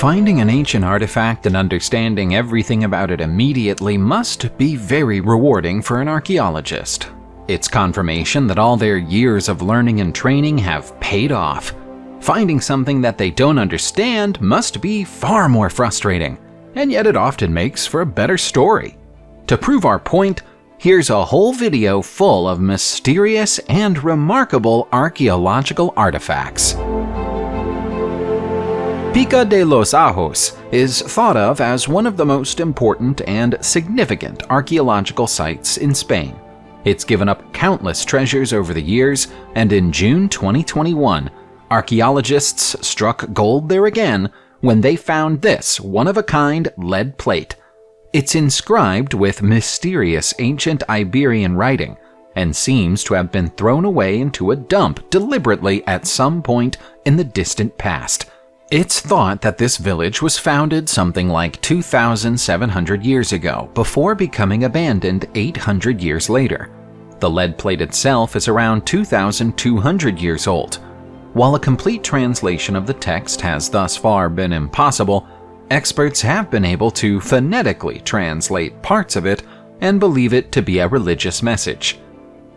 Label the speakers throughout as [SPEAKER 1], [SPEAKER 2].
[SPEAKER 1] Finding an ancient artifact and understanding everything about it immediately must be very rewarding for an archaeologist. It's confirmation that all their years of learning and training have paid off. Finding something that they don't understand must be far more frustrating, and yet it often makes for a better story. To prove our point, here's a whole video full of mysterious and remarkable archaeological artifacts. Pica de los Ajos is thought of as one of the most important and significant archaeological sites in Spain. It's given up countless treasures over the years, and in June 2021, archaeologists struck gold there again when they found this one-of-a-kind lead plate. It's inscribed with mysterious ancient Iberian writing and seems to have been thrown away into a dump deliberately at some point in the distant past. It's thought that this village was founded something like 2,700 years ago before becoming abandoned 800 years later. The lead plate itself is around 2,200 years old. While a complete translation of the text has thus far been impossible, experts have been able to phonetically translate parts of it and believe it to be a religious message.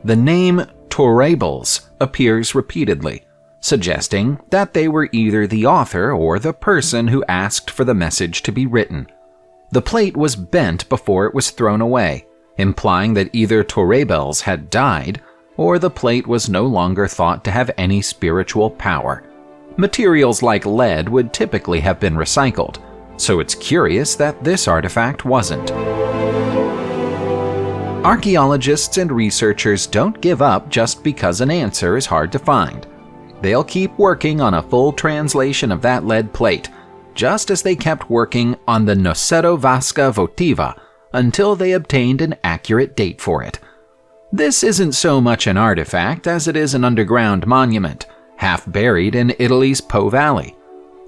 [SPEAKER 1] The name Torrebels appears repeatedly, suggesting that they were either the author or the person who asked for the message to be written. The plate was bent before it was thrown away, implying that either Torrebels had died or the plate was no longer thought to have any spiritual power. Materials like lead would typically have been recycled, so it's curious that this artifact wasn't. Archaeologists and researchers don't give up just because an answer is hard to find. They'll keep working on a full translation of that lead plate, just as they kept working on the Nocheto Vascovotiva until they obtained an accurate date for it. This isn't so much an artifact as it is an underground monument, half buried in Italy's Po Valley.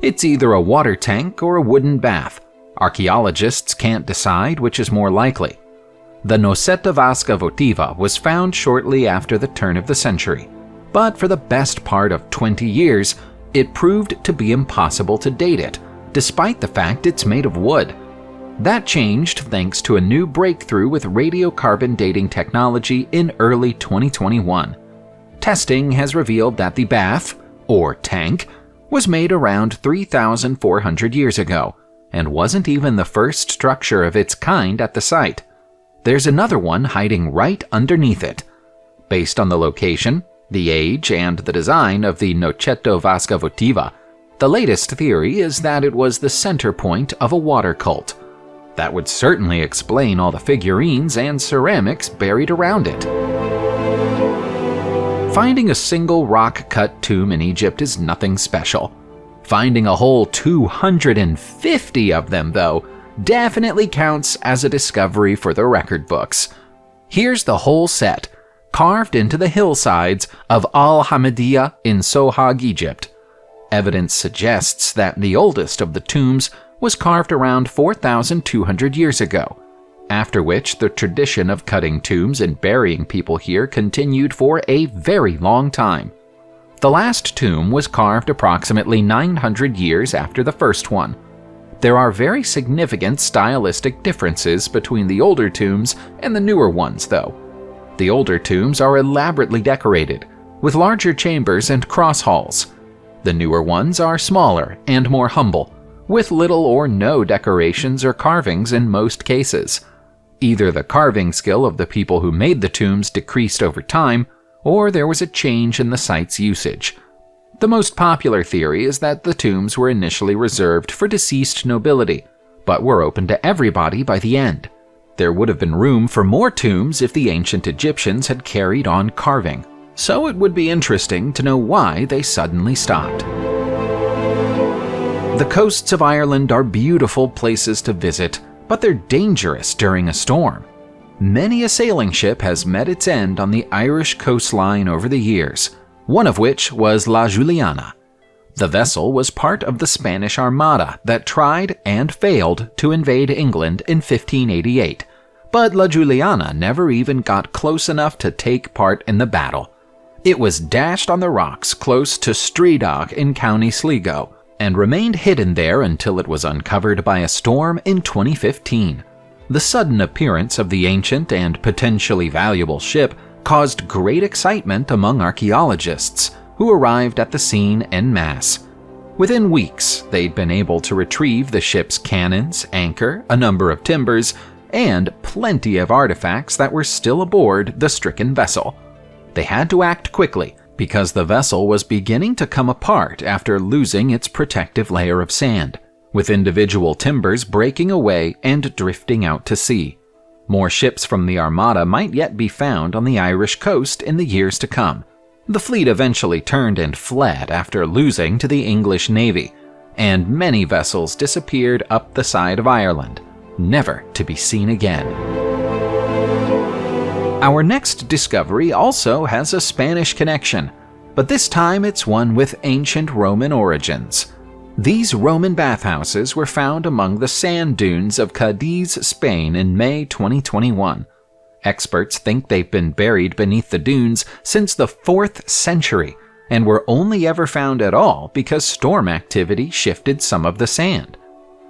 [SPEAKER 1] It's either a water tank or a wooden bath. Archaeologists can't decide which is more likely. The Nocheto Vascovotiva was found shortly after the turn of the century, but for the best part of 20 years, it proved to be impossible to date it, despite the fact it's made of wood. That changed thanks to a new breakthrough with radiocarbon dating technology in early 2021. Testing has revealed that the bath, or tank, was made around 3,400 years ago, and wasn't even the first structure of its kind at the site. There's another one hiding right underneath it. Based on the location, the age, and the design of the Nocheto Vascovotiva, the latest theory is that it was the center point of a water cult. That would certainly explain all the figurines and ceramics buried around it. Finding a single rock-cut tomb in Egypt is nothing special. Finding a whole 250 of them, though, definitely counts as a discovery for the record books. Here's the whole set, carved into the hillsides of Al-Hamidiyya in Sohag, Egypt. Evidence suggests that the oldest of the tombs was carved around 4,200 years ago, after which the tradition of cutting tombs and burying people here continued for a very long time. The last tomb was carved approximately 900 years after the first one. There are very significant stylistic differences between the older tombs and the newer ones, though. The older tombs are elaborately decorated, with larger chambers and cross halls. The newer ones are smaller and more humble, with little or no decorations or carvings in most cases. Either the carving skill of the people who made the tombs decreased over time, or there was a change in the site's usage. The most popular theory is that the tombs were initially reserved for deceased nobility, but were open to everybody by the end. There would have been room for more tombs if the ancient Egyptians had carried on carving, so it would be interesting to know why they suddenly stopped. The coasts of Ireland are beautiful places to visit, but they're dangerous during a storm. Many a sailing ship has met its end on the Irish coastline over the years, one of which was La Juliana. The vessel was part of the Spanish Armada that tried and failed to invade England in 1588, but La Juliana never even got close enough to take part in the battle. It was dashed on the rocks close to Stridagh in County Sligo, and remained hidden there until it was uncovered by a storm in 2015. The sudden appearance of the ancient and potentially valuable ship caused great excitement among archaeologists, who arrived at the scene en masse. Within weeks, they'd been able to retrieve the ship's cannons, anchor, a number of timbers, and plenty of artifacts that were still aboard the stricken vessel. They had to act quickly, because the vessel was beginning to come apart after losing its protective layer of sand, with individual timbers breaking away and drifting out to sea. More ships from the Armada might yet be found on the Irish coast in the years to come. The fleet eventually turned and fled after losing to the English Navy, and many vessels disappeared up the side of Ireland, never to be seen again. Our next discovery also has a Spanish connection, but this time it's one with ancient Roman origins. These Roman bathhouses were found among the sand dunes of Cadiz, Spain in May 2021. Experts think they've been buried beneath the dunes since the 4th century and were only ever found at all because storm activity shifted some of the sand.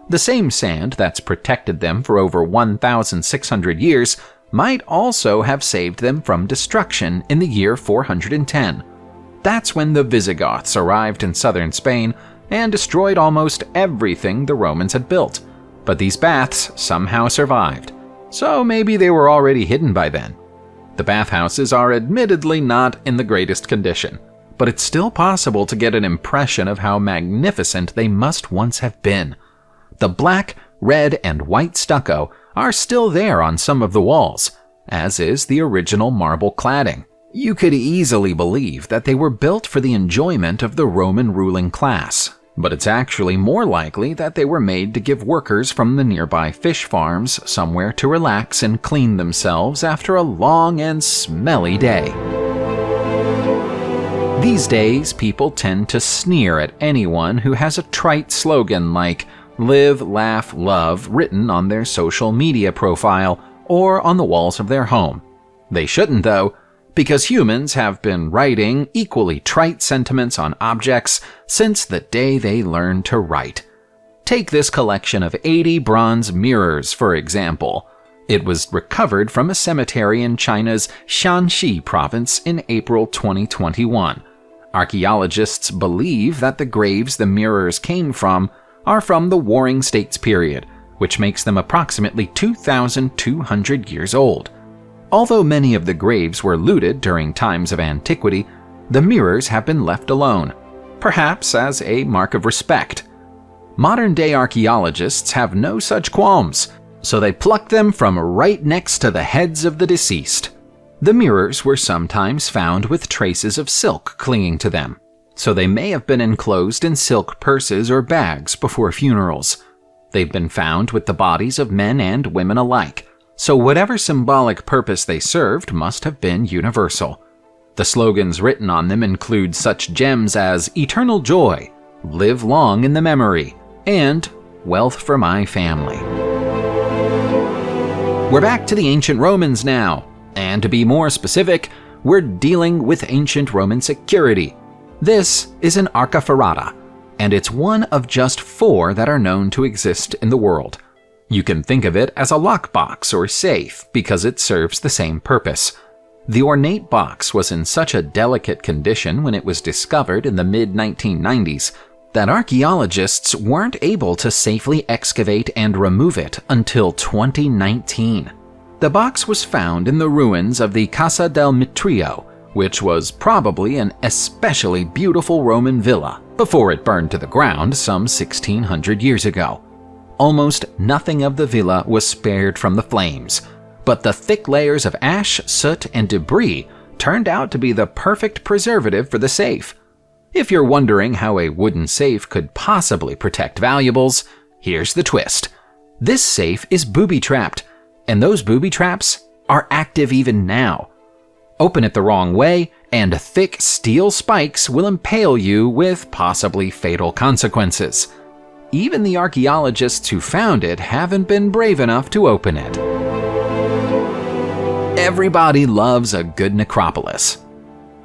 [SPEAKER 1] The same sand that's protected them for over 1,600 years might also have saved them from destruction in the year 410. That's when the Visigoths arrived in southern Spain and destroyed almost everything the Romans had built, but these baths somehow survived. So maybe they were already hidden by then. The bathhouses are admittedly not in the greatest condition, but it's still possible to get an impression of how magnificent they must once have been. The black, red, and white stucco are still there on some of the walls, as is the original marble cladding. You could easily believe that they were built for the enjoyment of the Roman ruling class, but it's actually more likely that they were made to give workers from the nearby fish farms somewhere to relax and clean themselves after a long and smelly day. These days, people tend to sneer at anyone who has a trite slogan like "Live, Laugh, Love" written on their social media profile or on the walls of their home. They shouldn't, though, because humans have been writing equally trite sentiments on objects since the day they learned to write. Take this collection of 80 bronze mirrors, for example. It was recovered from a cemetery in China's Shanxi province in April 2021. Archaeologists believe that the graves the mirrors came from are from the Warring States period, which makes them approximately 2,200 years old. Although many of the graves were looted during times of antiquity, the mirrors have been left alone, perhaps as a mark of respect. Modern-day archaeologists have no such qualms, so they pluck them from right next to the heads of the deceased. The mirrors were sometimes found with traces of silk clinging to them, so they may have been enclosed in silk purses or bags before funerals. They've been found with the bodies of men and women alike, so whatever symbolic purpose they served must have been universal. The slogans written on them include such gems as "Eternal Joy," "Live Long in the Memory," and "Wealth for my family." We're back to the ancient Romans now, and to be more specific, we're dealing with ancient Roman security. This is an arca and it's one of just 4 that are known to exist in the world. You can think of it as a lockbox or safe because it serves the same purpose. The ornate box was in such a delicate condition when it was discovered in the mid-1990s that archaeologists weren't able to safely excavate and remove it until 2019. The box was found in the ruins of the Casa del Mitrio, which was probably an especially beautiful Roman villa before it burned to the ground some 1,600 years ago. Almost nothing of the villa was spared from the flames, but the thick layers of ash, soot, and debris turned out to be the perfect preservative for the safe. If you're wondering how a wooden safe could possibly protect valuables, here's the twist. This safe is booby-trapped, and those booby traps are active even now. Open it the wrong way, and thick steel spikes will impale you with possibly fatal consequences. Even the archaeologists who found it haven't been brave enough to open it. Everybody loves a good necropolis.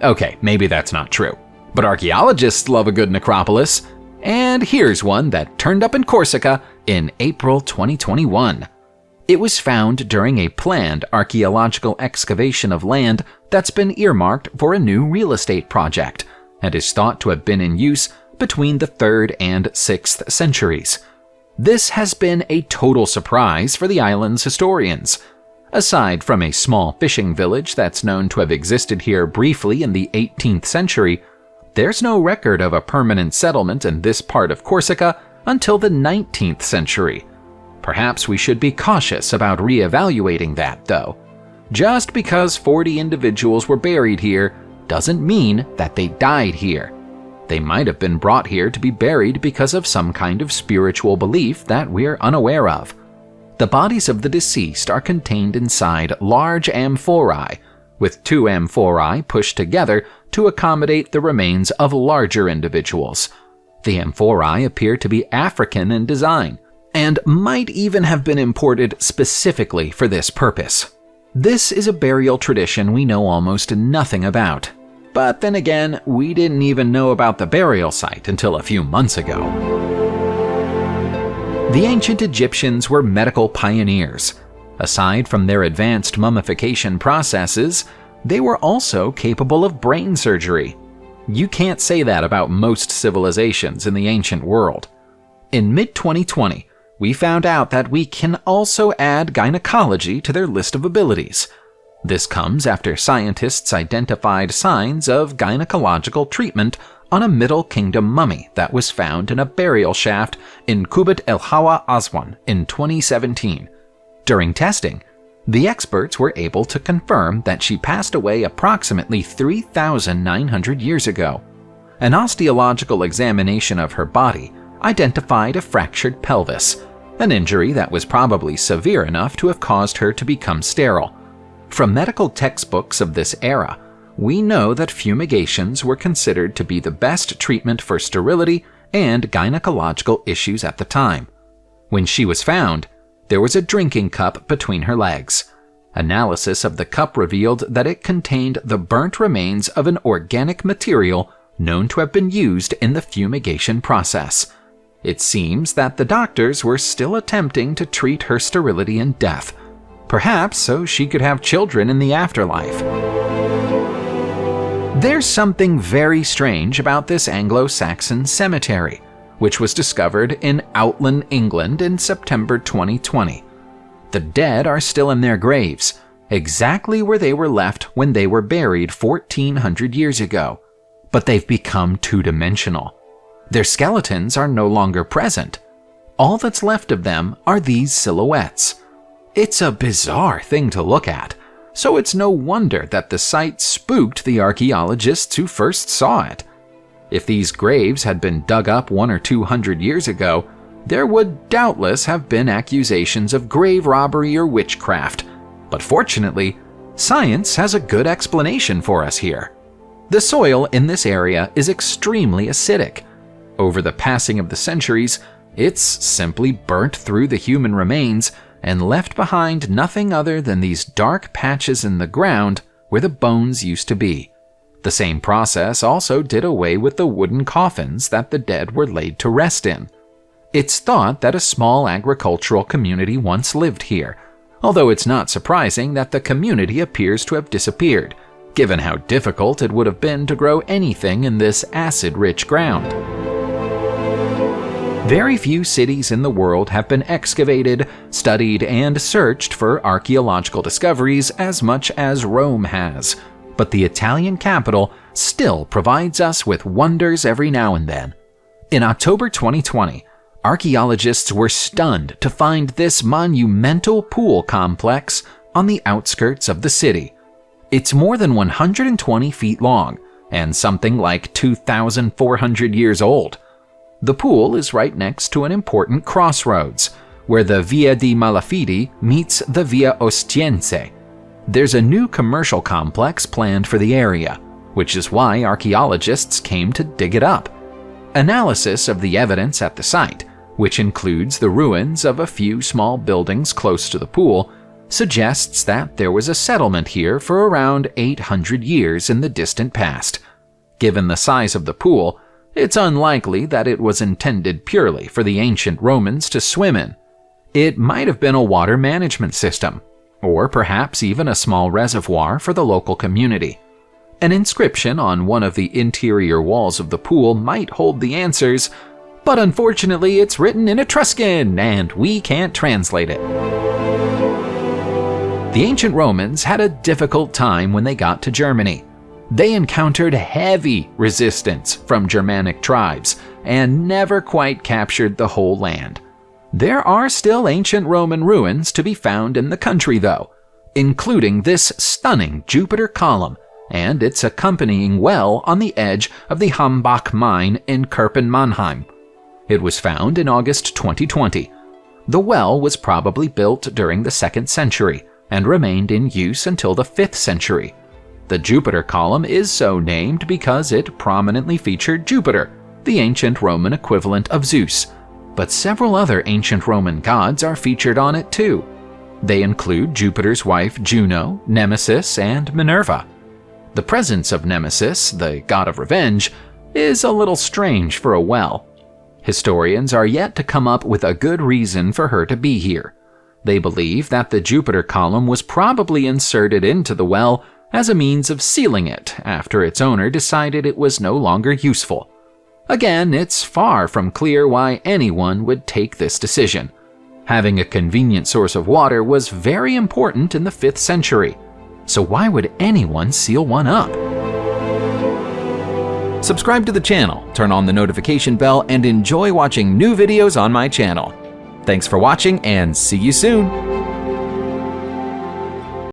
[SPEAKER 1] Okay, maybe that's not true, but archaeologists love a good necropolis, And here's one that turned up in Corsica in April 2021. It was found during a planned archaeological excavation of land that's been earmarked for a new real estate project, and is thought to have been in use between the 3rd and 6th centuries. This has been a total surprise for the island's historians. Aside from a small fishing village that's known to have existed here briefly in the 18th century, there's no record of a permanent settlement in this part of Corsica until the 19th century. Perhaps we should be cautious about re-evaluating that, though. Just because 40 individuals were buried here doesn't mean that they died here. They might have been brought here to be buried because of some kind of spiritual belief that we're unaware of. The bodies of the deceased are contained inside large amphorae, with 2 amphorae pushed together to accommodate the remains of larger individuals. The amphorae appear to be African in design, and might even have been imported specifically for this purpose. This is a burial tradition we know almost nothing about. But then again, we didn't even know about the burial site until a few months ago. The ancient Egyptians were medical pioneers. Aside from their advanced mummification processes, they were also capable of brain surgery. You can't say that about most civilizations in the ancient world. In mid-2020, we found out that we can also add gynecology to their list of abilities. This comes after scientists identified signs of gynecological treatment on a Middle Kingdom mummy that was found in a burial shaft in Kubet El Hawa, Aswan in 2017. During testing, the experts were able to confirm that she passed away approximately 3,900 years ago. An osteological examination of her body identified a fractured pelvis, an injury that was probably severe enough to have caused her to become sterile. From medical textbooks of this era, we know that fumigations were considered to be the best treatment for sterility and gynecological issues at the time. When she was found, there was a drinking cup between her legs. Analysis of the cup revealed that it contained the burnt remains of an organic material known to have been used in the fumigation process. It seems that the doctors were still attempting to treat her sterility and death, perhaps so she could have children in the afterlife. There's something very strange about this Anglo-Saxon cemetery, which was discovered in Outland, England in September 2020. The dead are still in their graves, exactly where they were left when they were buried 1,400 years ago, but they've become two-dimensional. Their skeletons are no longer present. All that's left of them are these silhouettes. It's a bizarre thing to look at, so it's no wonder that the site spooked the archaeologists who first saw it. If these graves had been dug up 100 or 200 years ago, there would doubtless have been accusations of grave robbery or witchcraft, but fortunately, science has a good explanation for us here. The soil in this area is extremely acidic. Over the passing of the centuries, it's simply burnt through the human remains and left behind nothing other than these dark patches in the ground where the bones used to be. The same process also did away with the wooden coffins that the dead were laid to rest in. It's thought that a small agricultural community once lived here, although it's not surprising that the community appears to have disappeared, given how difficult it would have been to grow anything in this acid-rich ground. Very few cities in the world have been excavated, studied, and searched for archaeological discoveries as much as Rome has, but the Italian capital still provides us with wonders every now and then. In October 2020, archaeologists were stunned to find this monumental pool complex on the outskirts of the city. It's more than 120 feet long and something like 2,400 years old. The pool is right next to an important crossroads, where the Via di Malafidi meets the Via Ostiense. There's a new commercial complex planned for the area, which is why archaeologists came to dig it up. Analysis of the evidence at the site, which includes the ruins of a few small buildings close to the pool, suggests that there was a settlement here for around 800 years in the distant past. Given the size of the pool, It's unlikely that it was intended purely for the ancient Romans to swim in. It might have been a water management system, or perhaps even a small reservoir for the local community. An inscription on one of the interior walls of the pool might hold the answers, but unfortunately it's written in Etruscan and we can't translate it. The ancient Romans had a difficult time when they got to Germany. They encountered heavy resistance from Germanic tribes and never quite captured the whole land. There are still ancient Roman ruins to be found in the country though, including this stunning Jupiter column and its accompanying well on the edge of the Hambach mine in Kirpen-Mannheim. It was found in August 2020. The well was probably built during the 2nd century and remained in use until the 5th century. The Jupiter column is so named because it prominently featured Jupiter, the ancient Roman equivalent of Zeus, but several other ancient Roman gods are featured on it too. They include Jupiter's wife Juno, Nemesis, and Minerva. The presence of Nemesis, the god of revenge, is a little strange for a well. Historians are yet to come up with a good reason for her to be here. They believe that the Jupiter column was probably inserted into the well as a means of sealing it after its owner decided it was no longer useful. Again, it's far from clear why anyone would take this decision. Having a convenient source of water was very important in the 5th century, so why would anyone seal one up? Subscribe to the channel, turn on the notification bell, and enjoy watching new videos on my channel. Thanks for watching and see you soon!